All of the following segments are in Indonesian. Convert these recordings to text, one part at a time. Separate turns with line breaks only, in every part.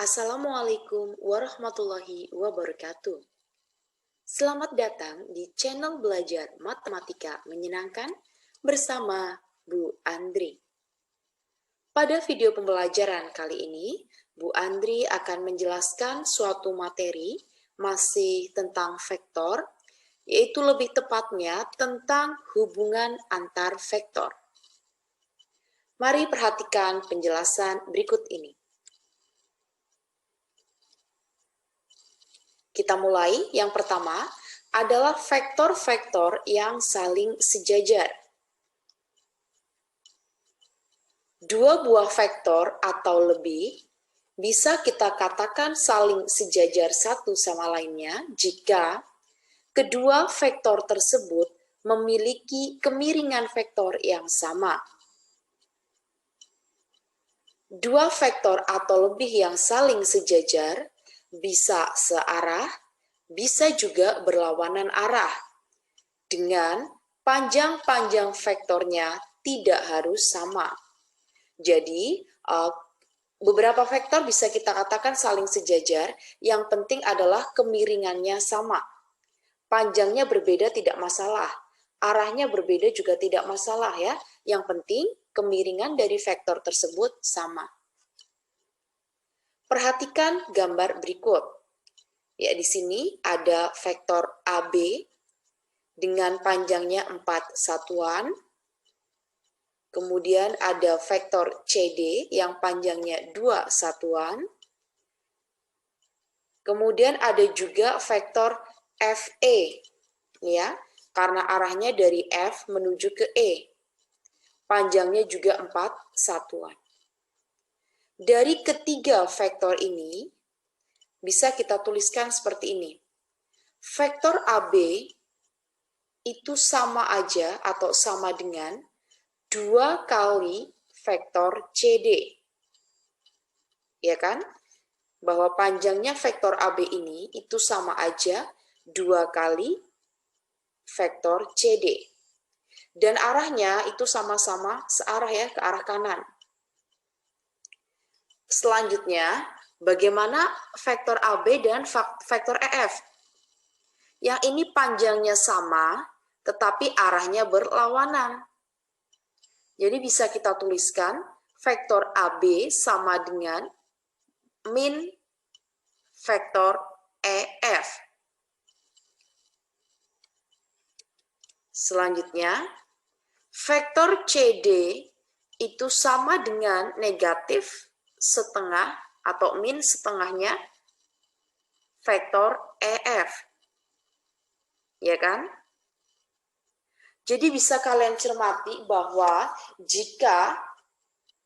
Assalamualaikum warahmatullahi wabarakatuh. Selamat datang di channel belajar matematika menyenangkan bersama Bu Andri. Pada video pembelajaran kali ini, Bu Andri akan menjelaskan suatu materi masih tentang vektor, yaitu lebih tepatnya tentang hubungan antar vektor. Mari perhatikan penjelasan berikut ini. Kita mulai. Yang pertama adalah vektor-vektor yang saling sejajar. Dua buah vektor atau lebih bisa kita katakan saling sejajar satu sama lainnya jika kedua vektor tersebut memiliki kemiringan vektor yang sama. Dua vektor atau lebih yang saling sejajar bisa searah, bisa juga berlawanan arah. Dengan panjang-panjang vektornya tidak harus sama. Jadi, beberapa vektor bisa kita katakan saling sejajar, yang penting adalah kemiringannya sama. Panjangnya berbeda tidak masalah, arahnya berbeda juga tidak masalah ya. Yang penting kemiringan dari vektor tersebut sama. Perhatikan gambar berikut. Ya, di sini ada vektor AB dengan panjangnya 4 satuan. Kemudian ada vektor CD yang panjangnya 2 satuan. Kemudian ada juga vektor FE, ya, karena arahnya dari F menuju ke E. Panjangnya juga 4 satuan. Dari ketiga vektor ini, bisa kita tuliskan seperti ini. Vektor AB itu sama aja atau sama dengan 2 kali vektor CD. Ya kan? Bahwa panjangnya vektor AB ini itu sama aja 2 kali vektor CD. Dan arahnya itu sama-sama searah ya, ke arah kanan. Selanjutnya, bagaimana vektor AB dan vektor EF? Yang ini panjangnya sama, tetapi arahnya berlawanan. Jadi bisa kita tuliskan vektor AB sama dengan min vektor EF. Selanjutnya, vektor CD itu sama dengan negatif setengah atau min setengahnya vektor EF. Ya kan? Jadi bisa kalian cermati bahwa jika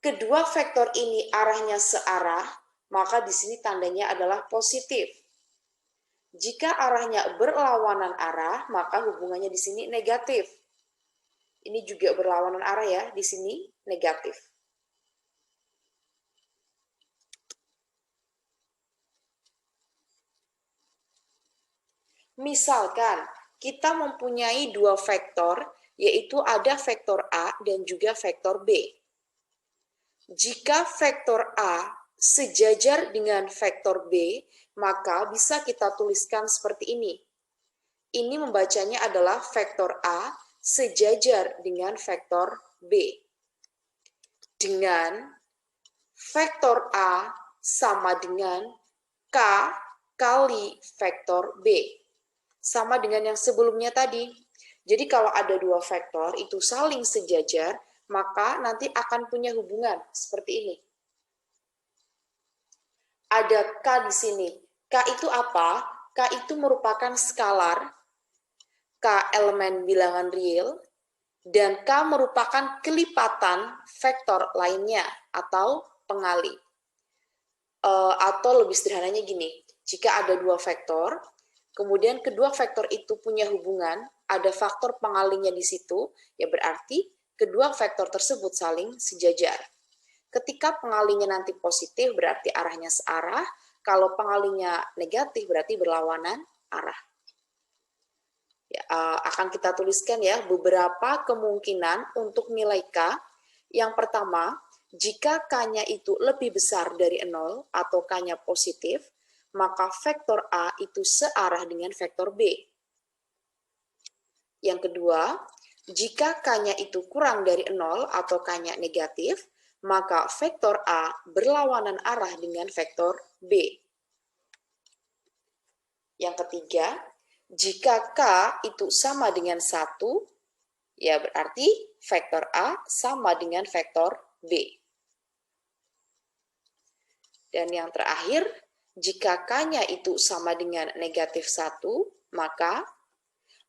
kedua vektor ini arahnya searah, maka di sini tandanya adalah positif. Jika arahnya berlawanan arah, maka hubungannya di sini negatif. Ini juga berlawanan arah ya, di sini negatif. Misalkan kita mempunyai dua vektor, yaitu ada vektor A dan juga vektor B. Jika vektor A sejajar dengan vektor B, maka bisa kita tuliskan seperti ini. Ini membacanya adalah vektor A sejajar dengan vektor B. Dengan vektor A sama dengan K kali vektor B. Sama dengan yang sebelumnya tadi. Jadi kalau ada dua vektor itu saling sejajar, maka nanti akan punya hubungan seperti ini. Ada K di sini. K itu apa? K itu merupakan skalar. K elemen bilangan real. Dan K merupakan kelipatan vektor lainnya atau pengali. Atau lebih sederhananya gini. Jika ada dua vektor, kemudian kedua vektor itu punya hubungan, ada faktor pengalinya di situ, ya berarti kedua vektor tersebut saling sejajar. Ketika pengalinya nanti positif, berarti arahnya searah. Kalau pengalinya negatif, berarti berlawanan arah. Ya, akan kita tuliskan ya beberapa kemungkinan untuk nilai K. Yang pertama, Jika K-nya itu lebih besar dari 0 atau K-nya positif, maka vektor A itu searah dengan vektor B. Yang kedua, jika K-nya itu kurang dari 0 atau K-nya negatif, maka vektor A berlawanan arah dengan vektor B. Yang ketiga, jika K itu sama dengan 1, ya berarti vektor A sama dengan vektor B. Dan yang terakhir, jika K-nya itu sama dengan negatif 1, maka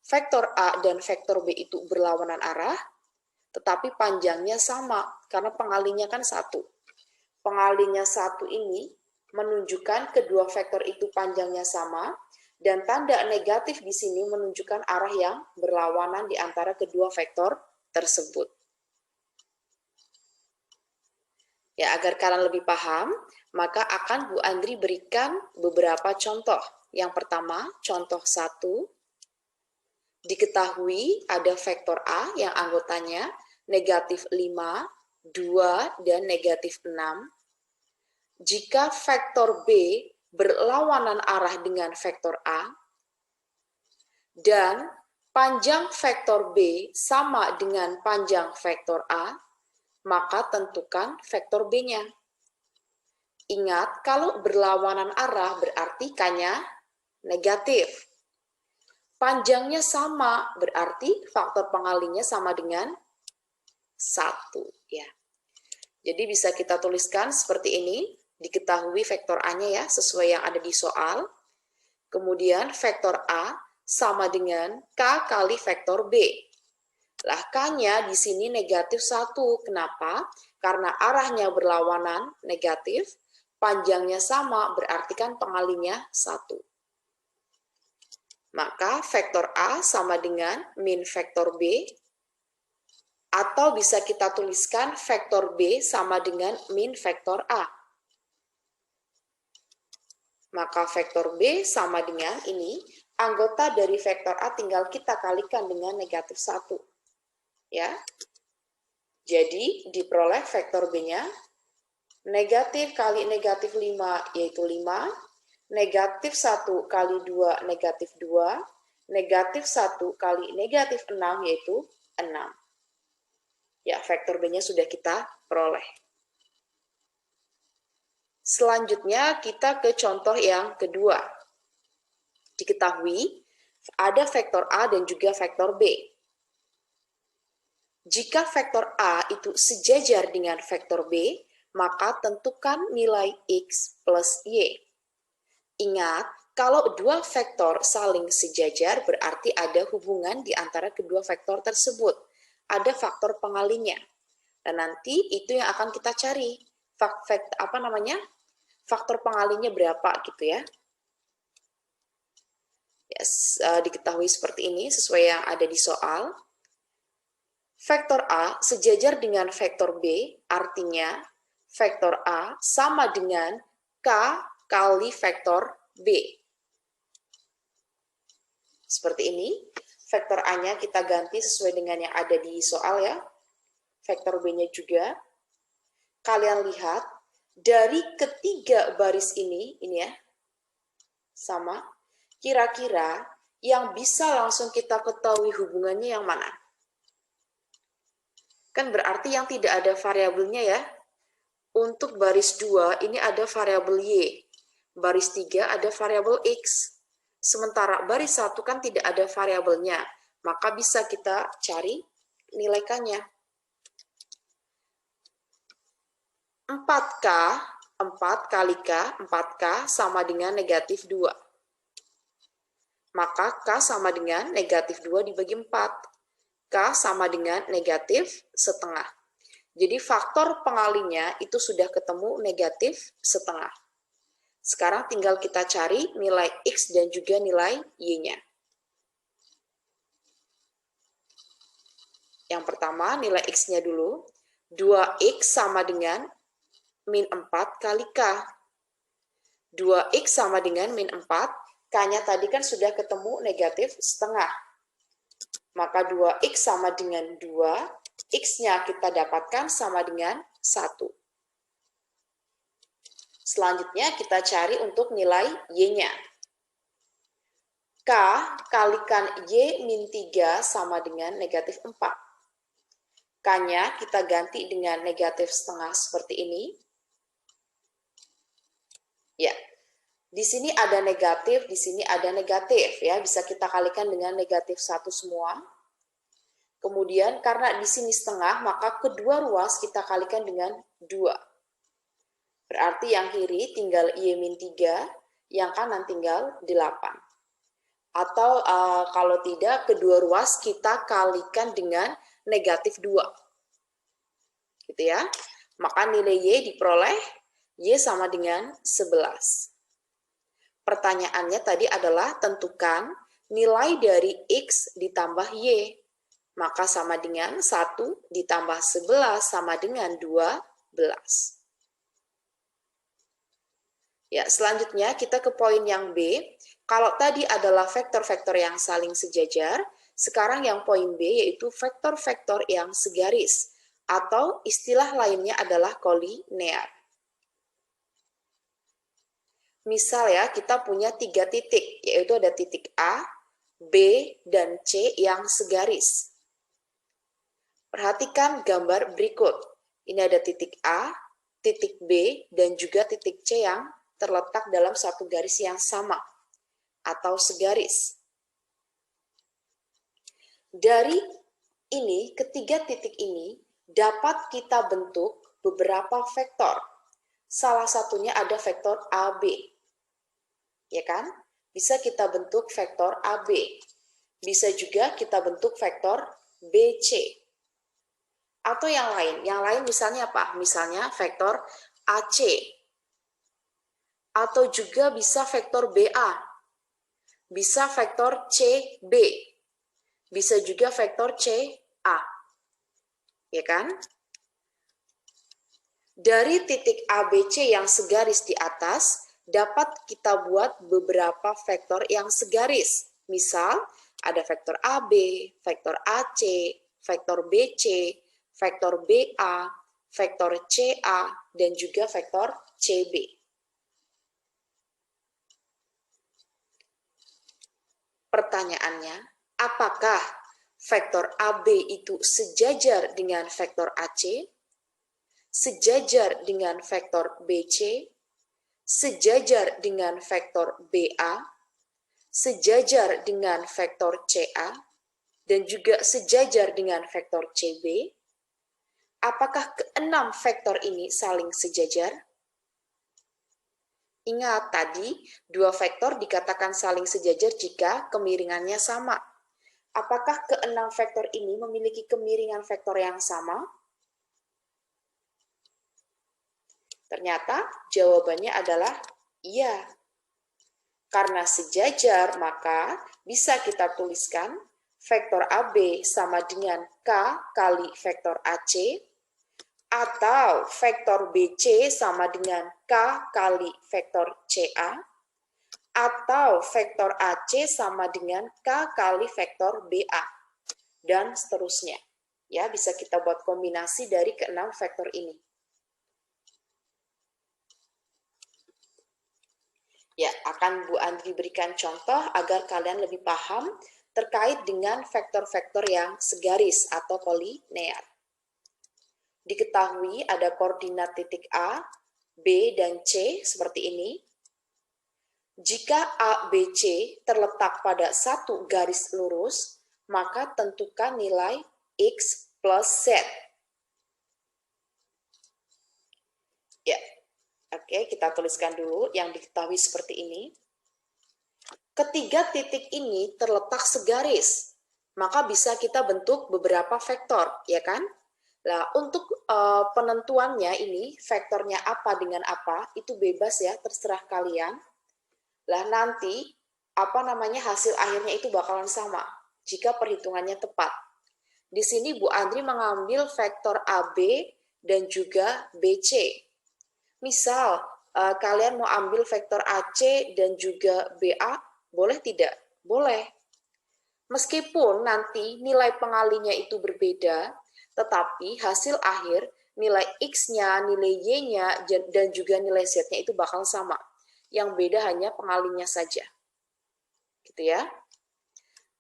vektor A dan vektor B itu berlawanan arah, tetapi panjangnya sama, karena pengalinya kan 1. Pengalinya 1 ini menunjukkan kedua vektor itu panjangnya sama, dan tanda negatif di sini menunjukkan arah yang berlawanan di antara kedua vektor tersebut. Ya, agar kalian lebih paham, maka akan Bu Andri berikan beberapa contoh. Yang pertama, contoh 1. Diketahui ada vektor A yang anggotanya negatif 5, 2, dan negatif 6. Jika vektor B berlawanan arah dengan vektor A, dan panjang vektor B sama dengan panjang vektor A, maka tentukan vektor B-nya. Ingat, kalau berlawanan arah berarti K-nya negatif. Panjangnya sama, berarti faktor pengalinya sama dengan 1. Ya. Jadi bisa kita tuliskan seperti ini. Diketahui vektor A-nya ya, sesuai yang ada di soal. Kemudian vektor A sama dengan K kali vektor B. Lah K-nya di sini negatif 1. Kenapa? Karena arahnya berlawanan negatif, panjangnya sama, berarti kan pengalinya 1. Maka vektor A sama dengan min vektor B, atau bisa kita tuliskan vektor B sama dengan min vektor A. Maka vektor B sama dengan ini, anggota dari vektor A tinggal kita kalikan dengan negatif 1. Ya. Jadi diperoleh vektor B-nya negatif kali negatif 5 yaitu 5, negatif 1 kali 2 negatif 2, negatif 1 kali negatif 6 yaitu 6. Ya, vektor B-nya sudah kita peroleh. Selanjutnya kita ke contoh yang kedua. Diketahui ada vektor A dan juga vektor B. Jika vektor A itu sejajar dengan vektor B, maka tentukan nilai X plus Y. Ingat, kalau dua vektor saling sejajar berarti ada hubungan di antara kedua vektor tersebut. Ada faktor pengalinya. Dan nanti itu yang akan kita cari. Faktor pengalinya berapa gitu ya. Yes, diketahui seperti ini sesuai yang ada di soal. Vektor A sejajar dengan vektor B, artinya vektor A sama dengan K kali vektor B. Seperti ini, vektor A-nya kita ganti sesuai dengan yang ada di soal ya. Vektor B-nya juga. Kalian lihat, dari ketiga baris ini ya, sama, kira-kira yang bisa langsung kita ketahui hubungannya yang mana? Kan berarti yang tidak ada variabelnya ya. Untuk baris 2 ini ada variabel Y. Baris 3 ada variabel X. Sementara baris 1 kan tidak ada variabelnya. Maka bisa kita cari nilai K-nya. 4K, 4 kali K, 4K sama dengan negatif 2. Maka K sama dengan negatif 2 dibagi 4. K sama dengan negatif setengah. Jadi faktor pengalinya itu sudah ketemu negatif setengah. Sekarang tinggal kita cari nilai X dan juga nilai Y-nya. Yang pertama nilai X-nya dulu. 2X sama dengan min 4 kali K. 2X sama dengan min 4, K-nya tadi kan sudah ketemu negatif setengah. Maka 2X sama dengan 2, X-nya kita dapatkan sama dengan 1. Selanjutnya kita cari untuk nilai Y-nya. K kalikan Y min 3 sama dengan negatif 4. K-nya kita ganti dengan negatif setengah seperti ini. Ya, di sini ada negatif, di sini ada negatif. Ya, bisa kita kalikan dengan negatif 1 semua. Kemudian karena di sini setengah, maka kedua ruas kita kalikan dengan 2. Berarti yang kiri tinggal Y min 3, yang kanan tinggal 8. Atau kalau tidak, kedua ruas kita kalikan dengan negatif 2. Gitu ya. Maka nilai Y diperoleh, Y sama dengan 11. Pertanyaannya tadi adalah tentukan nilai dari X ditambah Y. Maka sama dengan 1 ditambah 11 sama dengan 12. Ya, selanjutnya kita ke poin yang B. Kalau tadi adalah vektor-vektor yang saling sejajar, sekarang yang poin B yaitu vektor-vektor yang segaris, atau istilah lainnya adalah kolinear. Misal ya, kita punya 3 titik, yaitu ada titik A, B, dan C yang segaris. Perhatikan gambar berikut. Ini ada titik A, titik B, dan juga titik C yang terletak dalam satu garis yang sama atau segaris. Dari ini, ketiga titik ini dapat kita bentuk beberapa vektor. Salah satunya ada vektor AB. Ya kan? Bisa kita bentuk vektor AB. Bisa juga kita bentuk vektor BC. Atau yang lain. Yang lain misalnya apa? Misalnya vektor AC. Atau juga bisa vektor BA, bisa vektor CB, bisa juga vektor CA, ya kan? Dari titik ABC yang segaris di atas, dapat kita buat beberapa vektor yang segaris. Misal, ada vektor AB, vektor AC, vektor BC, vektor BA, vektor CA, dan juga vektor CB. Pertanyaannya, apakah vektor AB itu sejajar dengan vektor AC, sejajar dengan vektor BC, sejajar dengan vektor BA, sejajar dengan vektor CA, dan juga sejajar dengan vektor CB? Apakah keenam vektor ini saling sejajar? Ingat tadi, dua vektor dikatakan saling sejajar jika kemiringannya sama. Apakah keenam vektor ini memiliki kemiringan vektor yang sama? Ternyata jawabannya adalah iya. Karena sejajar, maka bisa kita tuliskan vektor AB sama dengan K kali vektor AC, atau vektor BC sama dengan K kali vektor CA, atau vektor AC sama dengan K kali vektor BA, dan seterusnya. Ya, bisa kita buat kombinasi dari keenam vektor ini. Ya, akan Bu Andri berikan contoh agar kalian lebih paham terkait dengan vektor-vektor yang segaris atau kolinear. Diketahui ada koordinat titik A, B, dan C seperti ini. Jika A, B, C terletak pada satu garis lurus, maka tentukan nilai X plus Z. Ya, oke, kita tuliskan dulu yang diketahui seperti ini. Ketiga titik ini terletak segaris, maka bisa kita bentuk beberapa vektor, ya kan? Nah, untuk penentuannya ini, vektornya apa dengan apa, itu bebas ya, terserah kalian. Lah nanti, hasil akhirnya itu bakalan sama, jika perhitungannya tepat. Di sini Bu Andri mengambil vektor AB dan juga BC. Misal, kalian mau ambil vektor AC dan juga BA, boleh tidak? Boleh. Meskipun nanti nilai pengalinya itu berbeda, tetapi hasil akhir nilai X-nya, nilai Y-nya, dan juga nilai Z-nya itu bakal sama. Yang beda hanya pengalinya saja. Gitu ya.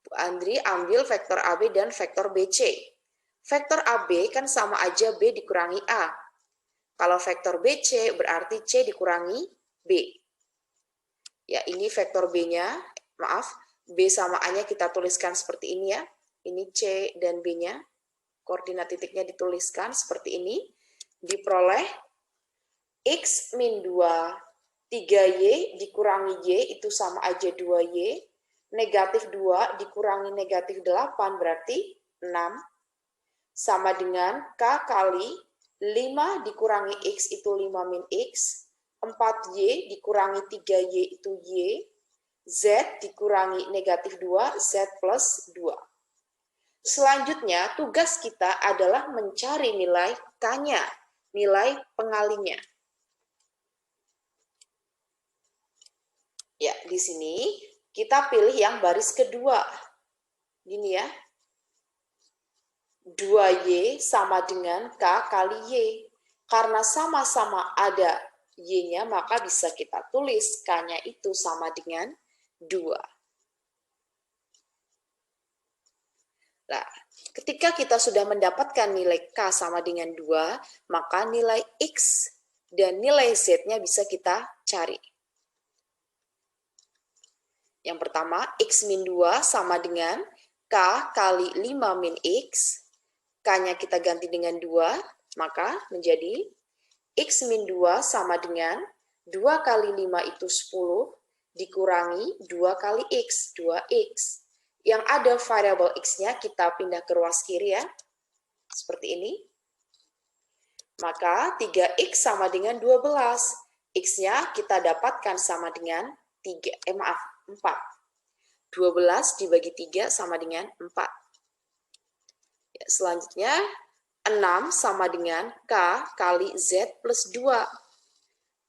Bu Andri ambil vektor AB dan vektor BC. Vektor AB kan sama aja B dikurangi A. Kalau vektor BC berarti C dikurangi B. Ya, ini vektor B-nya, maaf, B sama A-nya kita tuliskan seperti ini ya. Ini C dan B-nya. Koordinat titiknya dituliskan seperti ini. Diperoleh X min 2, 3Y dikurangi Y itu sama aja 2Y. Negatif 2 dikurangi negatif 8 berarti 6. Sama dengan K kali 5 dikurangi X itu 5 min X. 4Y dikurangi 3Y itu Y. Z dikurangi negatif 2, Z plus 2. Selanjutnya, tugas kita adalah mencari nilai K-nya, nilai pengalinya. Ya, di sini kita pilih yang baris kedua. Gini ya. 2Y sama dengan K kali Y. Karena sama-sama ada Y-nya, maka bisa kita tulis K-nya itu sama dengan 2. Nah, ketika kita sudah mendapatkan nilai K sama dengan 2, maka nilai X dan nilai Z-nya bisa kita cari. Yang pertama, X min 2 sama dengan K kali 5 min X. K-nya kita ganti dengan 2, maka menjadi X min 2 sama dengan 2 kali 5 itu 10, dikurangi 2 kali X, 2X. Yang ada variabel X-nya kita pindah ke ruas kiri ya, seperti ini. Maka 3X sama dengan 12. X-nya kita dapatkan sama dengan 4. 12 dibagi 3 sama dengan 4. Ya, selanjutnya 6 sama dengan K kali Z plus 2.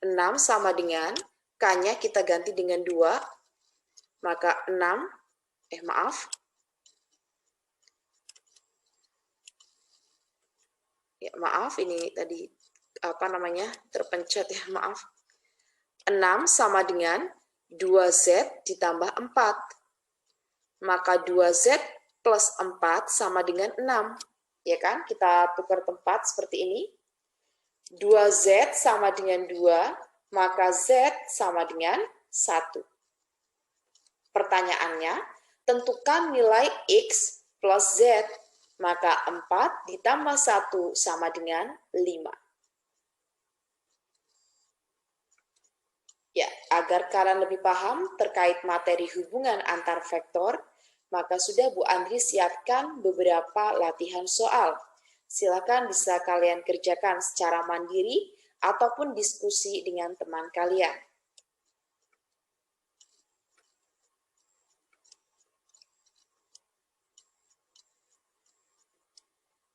6 sama dengan K-nya kita ganti dengan 2. Maka 6, maaf, ini tadi terpencet ya, maaf. 6 sama dengan 2Z ditambah 4. Maka 2Z plus 4 sama dengan 6. Ya kan? Kita tukar tempat seperti ini. 2Z sama dengan 2, maka Z sama dengan 1. Pertanyaannya, tentukan nilai X plus Z. Maka 4 ditambah 1 sama dengan 5. Ya, agar kalian lebih paham terkait materi hubungan antar vektor, maka sudah Bu Andri siapkan beberapa latihan soal. Silakan bisa kalian kerjakan secara mandiri ataupun diskusi dengan teman kalian.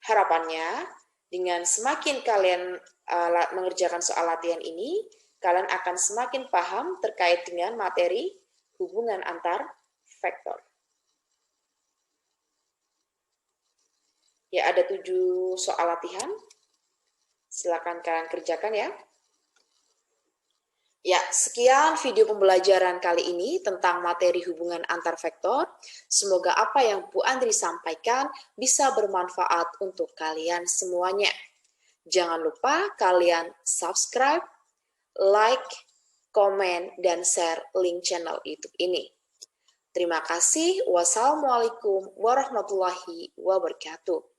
Harapannya, dengan semakin kalian mengerjakan soal latihan ini, kalian akan semakin paham terkait dengan materi hubungan antar vektor. Ya, ada 7 soal latihan. Silakan kalian kerjakan ya. Ya, sekian video pembelajaran kali ini tentang materi hubungan antar vektor. Semoga apa yang Bu Andri sampaikan bisa bermanfaat untuk kalian semuanya. Jangan lupa kalian subscribe, like, komen, dan share link channel YouTube ini. Terima kasih. Wassalamualaikum warahmatullahi wabarakatuh.